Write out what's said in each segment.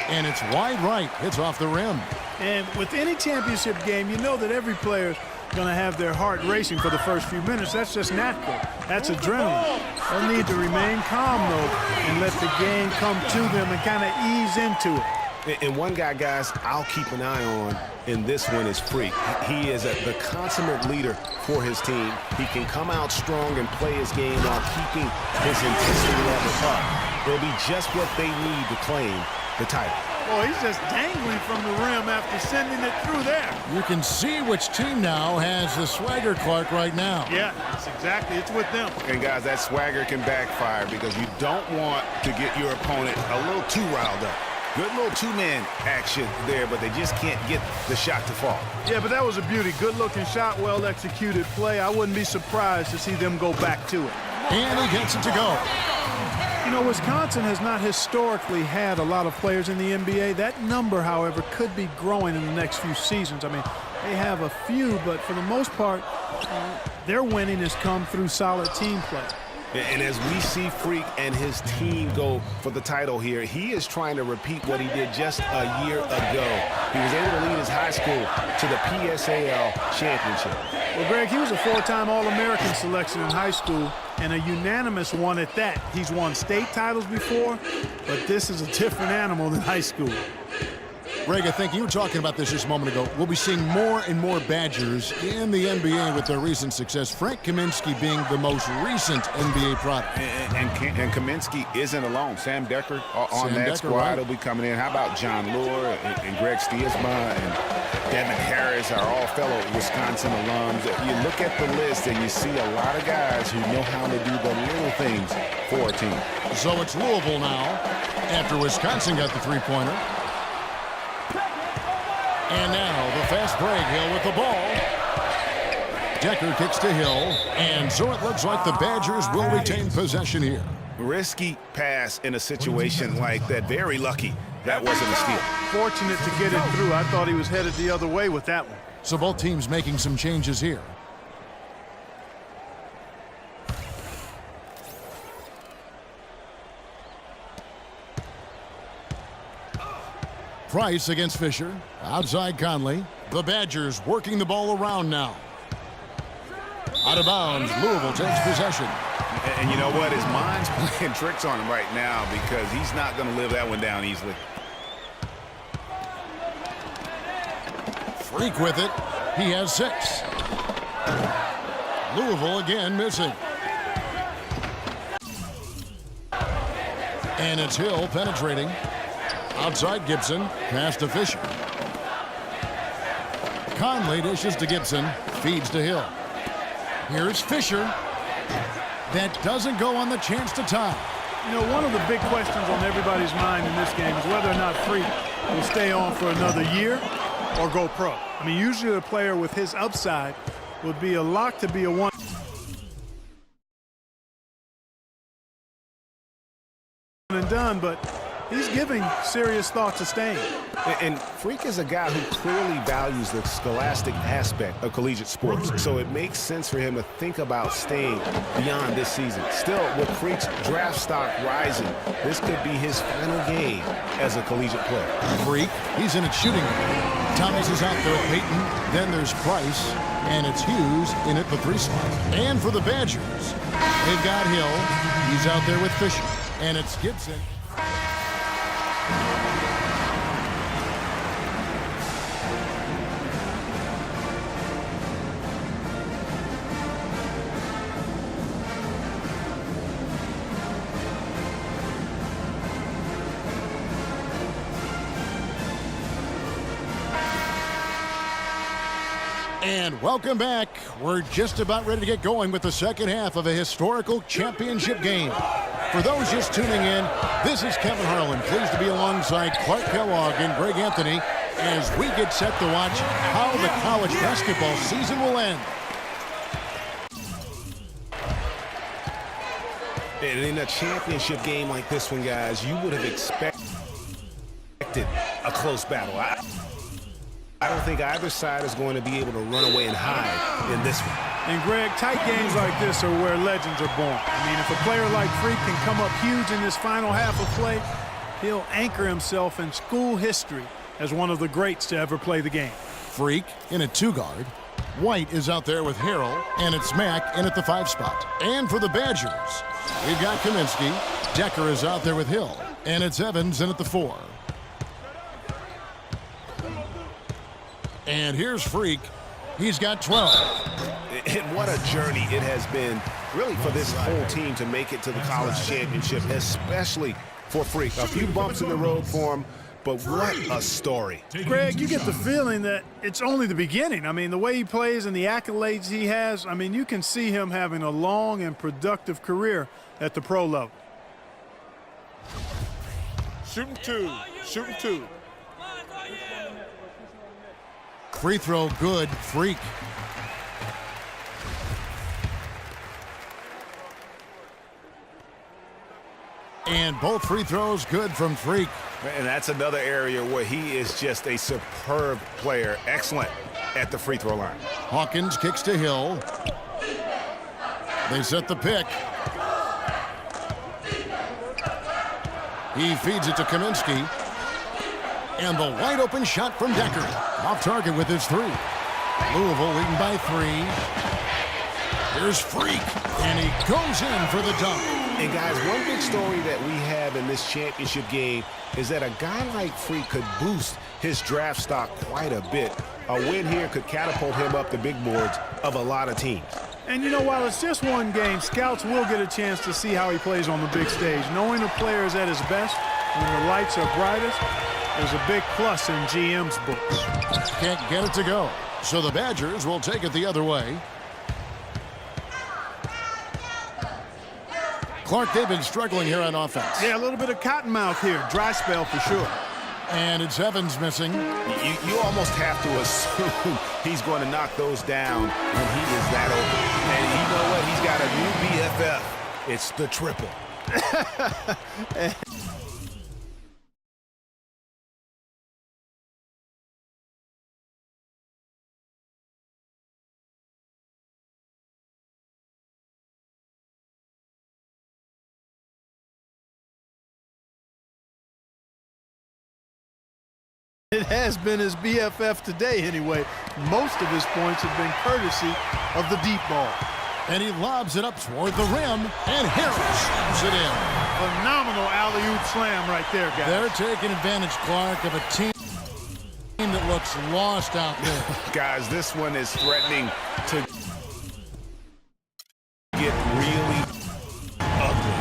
And it's wide right. It's off the rim. And with any championship game, you know that every player is going to have their heart racing for the first few minutes. That's just natural. That's adrenaline. They'll need to remain calm, though, and let the game come to them and kind of ease into it. And one guy, guys, I'll keep an eye on in this one is Freak. He is the consummate leader for his team. He can come out strong and play his game while keeping his intensity level up. It'll be just what they need to claim the title. Boy, he's just dangling from the rim after sending it through there. You can see which team now has the swagger, Clark, right now. Yeah, that's exactly. It's with them. And, guys, that swagger can backfire because you don't want to get your opponent a little too riled up. Good little two-man action there, but they just can't get the shot to fall. Yeah, but that was a beauty. Good-looking shot, well-executed play. I wouldn't be surprised to see them go back to it. And he gets it to go. You know, Wisconsin has not historically had a lot of players in the NBA. That number, however, could be growing in the next few seasons. I mean, they have a few, but for the most part, their winning has come through solid team play. And as we see Freak and his team go for the title here, he is trying to repeat what he did just a year ago. He was able to lead his high school to the PSAL championship. Well, Greg, he was a four-time All-American selection in high school and a unanimous one at that. He's won state titles before, but this is a different animal than high school. Greg, I think you were talking about this just a moment ago. We'll be seeing more and more Badgers in the NBA with their recent success. Frank Kaminsky being the most recent NBA product. And Kaminsky isn't alone. Sam Decker on that squad will be coming in. How about John Lure and Greg Stiesma and Devin Harris are all fellow Wisconsin alums. You look at the list and you see a lot of guys who know how to do the little things for a team. So it's Louisville now after Wisconsin got the three-pointer. And now the fast break. Hill with the ball. Decker kicks to Hill. And so it looks like the Badgers will retain possession here. Risky pass in a situation like that. Very lucky that wasn't a steal. Fortunate to get it through. I thought he was headed the other way with that one. So both teams making some changes here. Price against Fisher. Outside Conley. The Badgers working the ball around now. Out of bounds. Louisville takes possession. And you know what? His mind's playing tricks on him right now because he's not going to live that one down easily. Freak with it. He has 6. Louisville again missing. And it's Hill penetrating. Outside Gibson, pass to Fisher. Conley dishes to Gibson, feeds to Hill. Here's Fisher. That doesn't go on the chance to tie. You know, one of the big questions on everybody's mind in this game is whether or not Freak will stay on for another year or go pro. I mean, usually a player with his upside would be a lock to be a one and done, but he's giving serious thought to staying. And Freak is a guy who clearly values the scholastic aspect of collegiate sports, so it makes sense for him to think about staying beyond this season. Still, with Freak's draft stock rising, this could be his final game as a collegiate player. Freak, he's in it shooting. Thomas is out there with Peyton. Then there's Price, and it's Hughes in at the 3 spot. And for the Badgers, they've got Hill. He's out there with Fisher, and it's Gibson. And welcome back. We're just about ready to get going with the second half of a historical championship game. For those just tuning in, this is Kevin Harlan, pleased to be alongside Clark Kellogg and Greg Anthony as we get set to watch how the college basketball season will end. And in a championship game like this one, guys, you would have expected a close battle. I don't think either side is going to be able to run away and hide in this one. And, Greg, tight games like this are where legends are born. I mean, if a player like Freak can come up huge in this final half of play, he'll anchor himself in school history as one of the greats to ever play the game. Freak in at 2-guard. White is out there with Harrell, and it's Mack in at the 5 spot. And for the Badgers, we've got Kaminsky. Decker is out there with Hill, and it's Evans in at the 4. And here's Freak. He's got 12. And what a journey it has been, really, for this whole team to make it to the college championship, especially for Freak. A few bumps in the road for him, but what a story. Greg, you get the feeling that it's only the beginning. I mean, the way he plays and the accolades he has, I mean, you can see him having a long and productive career at the pro level. Shooting two. Shooting two. Free throw good. Freak. And both free throws good from Freak. And that's another area where he is just a superb player. Excellent at the free throw line. Hawkins kicks to Hill. They set the pick. He feeds it to Kaminsky. And the wide open shot from Decker. Off target with his 3. Louisville leading by 3. Here's Freak. And he goes in for the dunk. And guys, one big story that we have in this championship game is that a guy like Freak could boost his draft stock quite a bit. A win here could catapult him up the big boards of a lot of teams. And you know, while it's just one game, scouts will get a chance to see how he plays on the big stage. Knowing a player is at his best when the lights are brightest is a big plus in GM's books. Can't get it to go. So the Badgers will take it the other way. Clark, they've been struggling here on offense. Yeah, a little bit of cottonmouth here. Dry spell for sure. And it's Evans missing. You almost have to assume he's going to knock those down when he is that open. And you know what? He's got a new BFF. It's the triple. It has been his BFF today anyway. Most of his points have been courtesy of the deep ball. And he lobs it up toward the rim, and Harris slams it in. Phenomenal alley-oop slam right there, guys. They're taking advantage, Clark, of a team that looks lost out there. Guys, this one is threatening to get really ugly.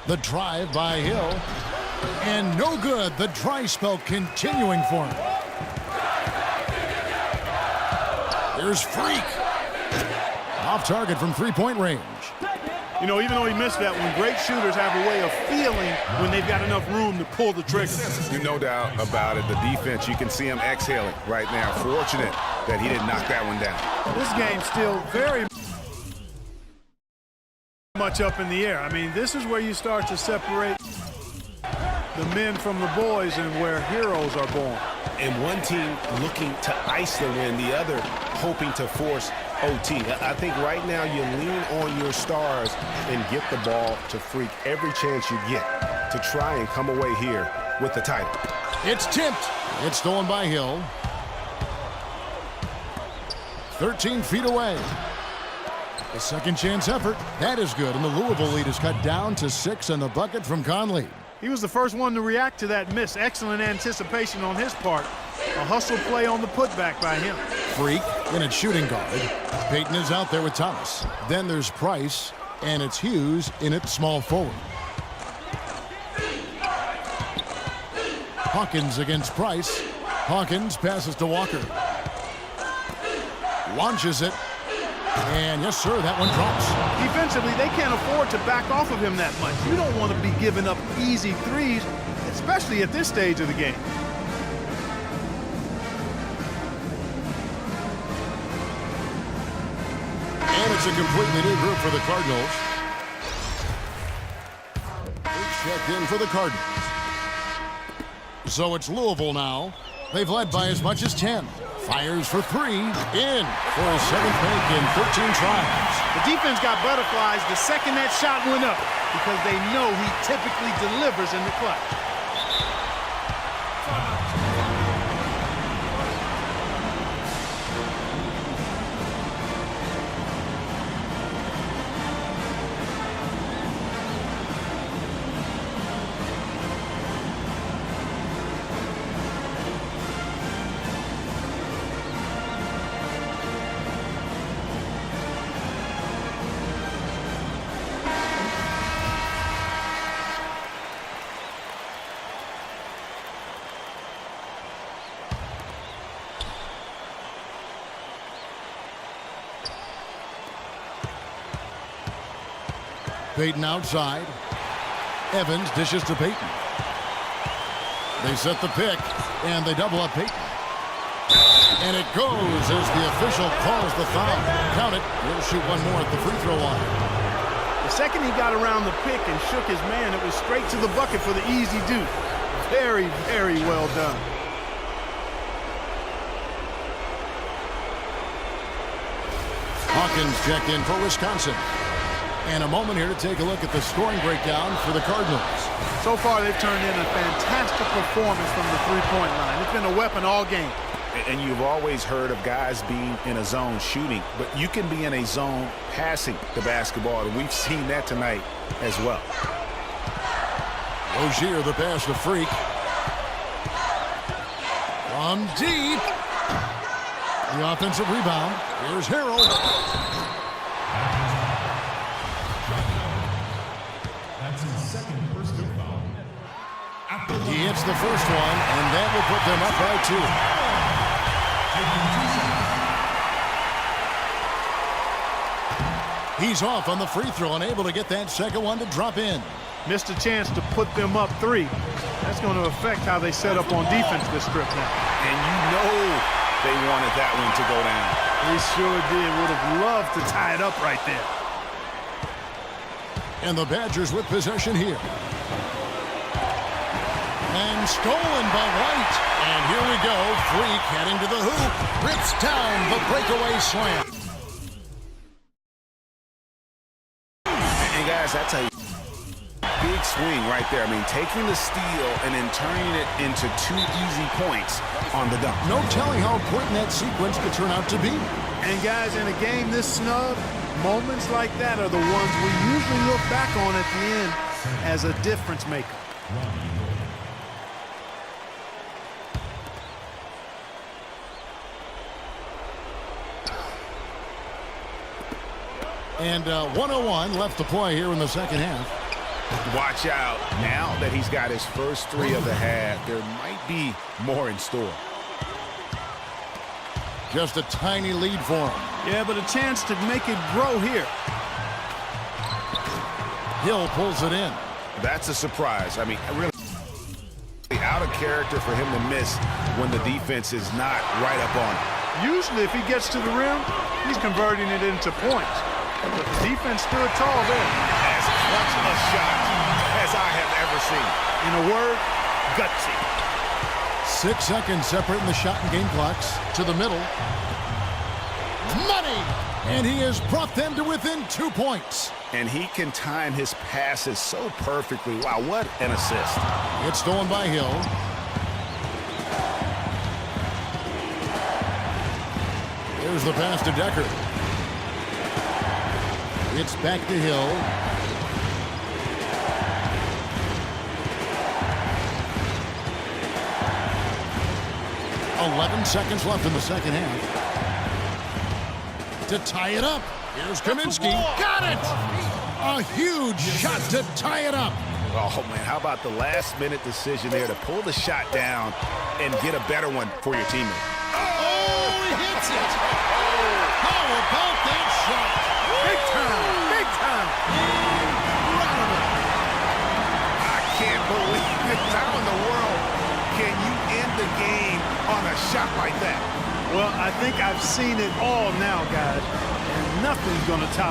The drive by Hill. And no good. The dry spell continuing for him. Here's Freak. Off target from three-point range. You know, even though he missed that one, great shooters have a way of feeling when they've got enough room to pull the trigger. No doubt about it. The defense, you can see him exhaling right now. Fortunate that he didn't knock that one down. This game's still very much up in the air. I mean, this is where you start to separate the men from the boys and where heroes are born. And one team looking to ice the win, the other hoping to force OT. I think right now you lean on your stars and get the ball to Freak every chance you get to try and come away here with the title. It's tipped. It's stolen by Hill. 13 feet away. A second chance effort. That is good. And the Louisville lead is cut down to 6 on the bucket from Conley. He was the first one to react to that miss. Excellent anticipation on his part. A hustle play on the putback by him. Freak in at shooting guard. Payton is out there with Thomas. Then there's Price, and it's Hughes in at small forward. Hawkins against Price. Hawkins passes to Walker. Launches it. And yes, sir, that one drops. Defensively, they can't afford to back off of him that much. You don't want to be giving up easy threes, especially at this stage of the game. And it's a completely new group for the Cardinals. Check in for the Cardinals. So it's Louisville now. They've led by as much as 10. Fires for 3. In for his 7th make in 13 tries. The defense got butterflies the second that shot went up because they know he typically delivers in the clutch. Payton outside. Evans dishes to Payton. They set the pick, and they double up Payton. And it goes as the official calls the foul. Count it. He'll shoot one more at the free throw line. The second he got around the pick and shook his man, it was straight to the bucket for the easy deuce. Very, very well done. Hawkins checked in for Wisconsin. And a moment here to take a look at the scoring breakdown for the Cardinals. So far, they've turned in a fantastic performance from the three-point line. It's been a weapon all game. And you've always heard of guys being in a zone shooting, but you can be in a zone passing the basketball, and we've seen that tonight as well. Rozier, the pass to Freak. From deep. The offensive rebound. Here's Harold. He hits the first one, and that will put them up by 2. He's off on the free throw and able to get that second one to drop in. Missed a chance to put them up 3. That's going to affect how they set up on defense this trip now. And you know they wanted that one to go down. They sure did. Would have loved to tie it up right there. And the Badgers with possession here. And stolen by White. And here we go. Freak heading to the hoop. Rips down the breakaway slam. And guys, that's a big swing right there. I mean, taking the steal and then turning it into 2 easy points on the dunk. No telling how important that sequence could turn out to be. And guys, in a game this snug, moments like that are the ones we usually look back on at the end as a difference maker. And 101 left to play here in the second half. Watch out. Now that he's got his first 3 of the half, there might be more in store. Just a tiny lead for him. Yeah, but a chance to make it grow here. Hill pulls it in. That's a surprise. I mean, really out of character for him to miss when the defense is not right up on him. Usually if he gets to the rim, he's converting it into points. But the defense stood tall there. As clutch a shot as I have ever seen. In a word, gutsy. 6 seconds separating the shot and game clocks. To the middle. Money! And he has brought them to within 2 points. And he can time his passes so perfectly. Wow, what an assist. It's stolen by Hill. Here's the pass to Decker. It's back to Hill. "11 seconds left in the second half. To tie it up. Here's Kaminsky. Got it! A huge shot to tie it up. Oh, man, how about the last-minute decision there to pull the shot down and get a better one for your teammate? Oh, he hits it! How about that shot? Big time! Big time! Incredible! I can't believe it. How in the world can you end the game on a shot like that? Well, I think I've seen it all now, guys. And nothing's going to top